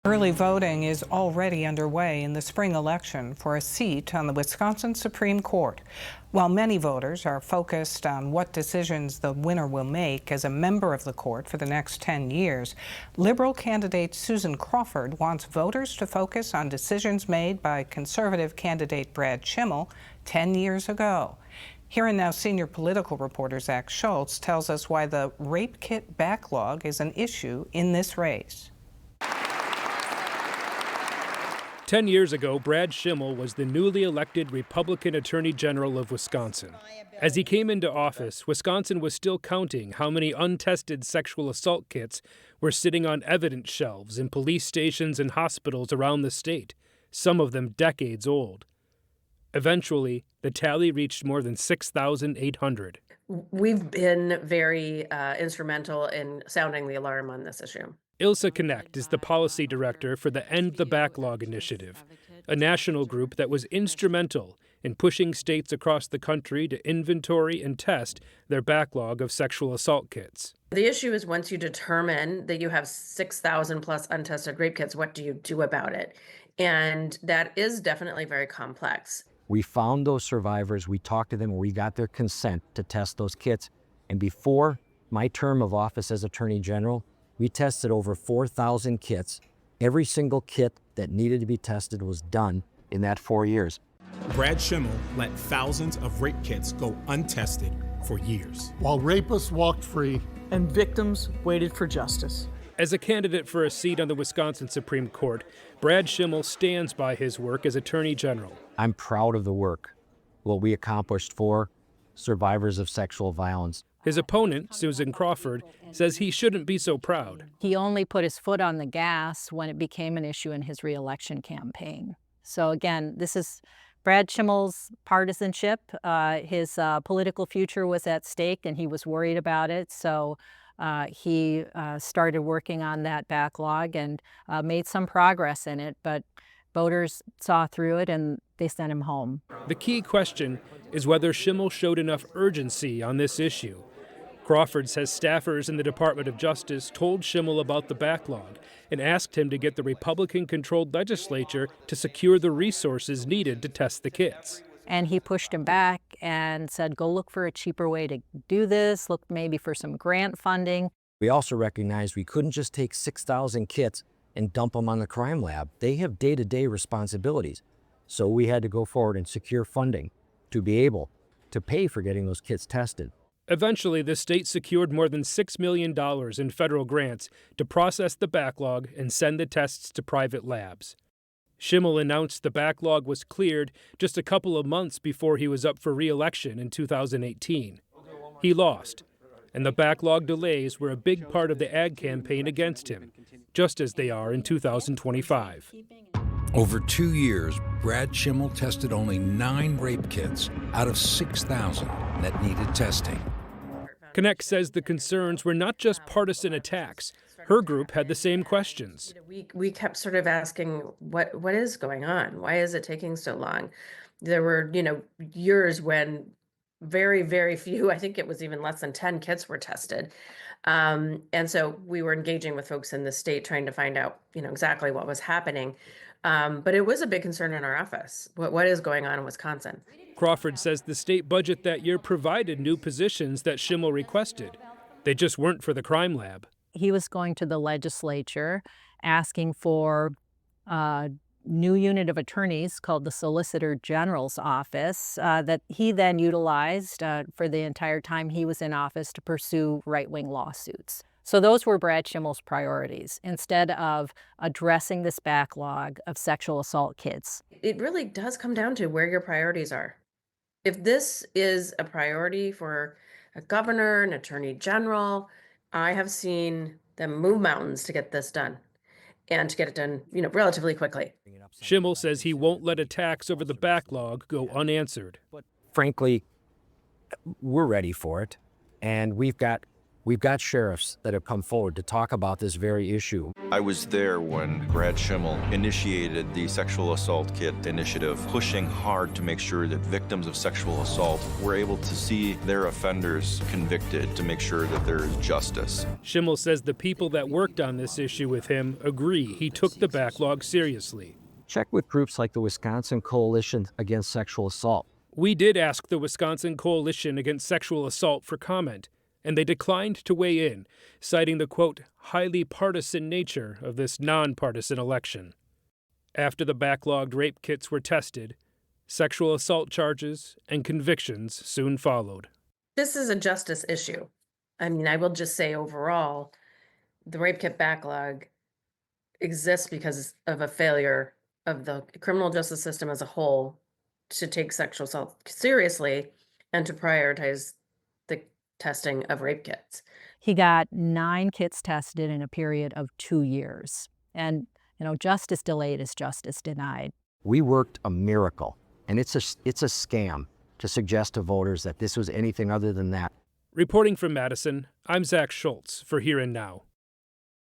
Early voting is already underway in the spring election for a seat on the Wisconsin Supreme Court. While many voters are focused on what decisions the winner will make as a member of the court for the next 10 years, Liberal candidate Susan Crawford wants voters to focus on decisions made by conservative candidate Brad Schimel 10 years ago. Here and Now senior political reporter Zach Schultz tells us why the rape kit backlog is an issue in this race. 10 years ago, Brad Schimel was the newly elected Republican Attorney General of Wisconsin. As he came into office, Wisconsin was still counting how many untested sexual assault kits were sitting on evidence shelves in police stations and hospitals around the state, some of them decades old. Eventually, the tally reached more than 6,800. We've been very instrumental in sounding the alarm on this issue. Ilsa Knecht is the policy director for the End the Backlog initiative, a national group that was instrumental in pushing states across the country to inventory and test their backlog of sexual assault kits. The issue is once you determine that you have 6,000 plus untested rape kits, what do you do about it? And that is definitely very complex. We found those survivors, we talked to them, and we got their consent to test those kits. And before my term of office as Attorney General, we tested over 4,000 kits. Every single kit that needed to be tested was done in that 4 years. Brad Schimel let thousands of rape kits go untested for years, while rapists walked free and victims waited for justice. As a candidate for a seat on the Wisconsin Supreme Court, Brad Schimel stands by his work as Attorney General. I'm proud of the work, what we accomplished for survivors of sexual violence. His opponent, Susan Crawford, says he shouldn't be so proud. He only put his foot on the gas when it became an issue in his reelection campaign. So again, this is Brad Schimel's partisanship. His political future was at stake and he was worried about it. So he started working on that backlog and made some progress in it, but voters saw through it and they sent him home. The key question is whether Schimel showed enough urgency on this issue. Crawford says staffers in the Department of Justice told Schimel about the backlog and asked him to get the Republican-controlled legislature to secure the resources needed to test the kits. And he pushed him back and said, go look for a cheaper way to do this, look maybe for some grant funding. We also recognized we couldn't just take 6,000 kits and dump them on the crime lab. They have day-to-day responsibilities. So we had to go forward and secure funding to be able to pay for getting those kits tested. Eventually, the state secured more than $6 million in federal grants to process the backlog and send the tests to private labs. Schimel announced the backlog was cleared just a couple of months before he was up for re-election in 2018. He lost, and the backlog delays were a big part of the ad campaign against him, just as they are in 2025. Over 2 years, Brad Schimel tested only 9 rape kits out of 6,000 that needed testing. Knecht says the concerns were not just partisan attacks. Her group had the same questions. We kept sort of asking, what is going on? Why is it taking so long? There were, years when very, very few, I think it was even less than 10 kits were tested. And so we were engaging with folks in the state trying to find out, exactly what was happening. But it was a big concern in our office. What is going on in Wisconsin? Crawford says the state budget that year provided new positions that Schimel requested. They just weren't for the crime lab. He was going to the legislature asking for a new unit of attorneys called the Solicitor General's Office that he then utilized for the entire time he was in office to pursue right-wing lawsuits. So those were Brad Schimel's priorities, instead of addressing this backlog of sexual assault kits. It really does come down to where your priorities are. If this is a priority for a governor, an attorney general, I have seen them move mountains to get this done and to get it done, relatively quickly. Schimel says he won't let attacks over the backlog go unanswered. Frankly, we're ready for it, and we've got We've got sheriffs that have come forward to talk about this very issue. I was there when Brad Schimmel initiated the Sexual Assault Kit initiative, pushing hard to make sure that victims of sexual assault were able to see their offenders convicted, to make sure that there is justice. Schimmel says the people that worked on this issue with him agree he took the backlog seriously. Check with groups like the Wisconsin Coalition Against Sexual Assault. We did ask the Wisconsin Coalition Against Sexual Assault for comment, and they declined to weigh in, citing the, quote, highly partisan nature of this nonpartisan election. After the backlogged rape kits were tested, sexual assault charges and convictions soon followed. This is a justice issue. I mean, I will just say overall, the rape kit backlog exists because of a failure of the criminal justice system as a whole to take sexual assault seriously and to prioritize the testing of rape kits. He got 9 kits tested in a period of 2 years. And, justice delayed is justice denied. We worked a miracle, and it's a scam to suggest to voters that this was anything other than that. Reporting from Madison, I'm Zach Schultz for Here and Now.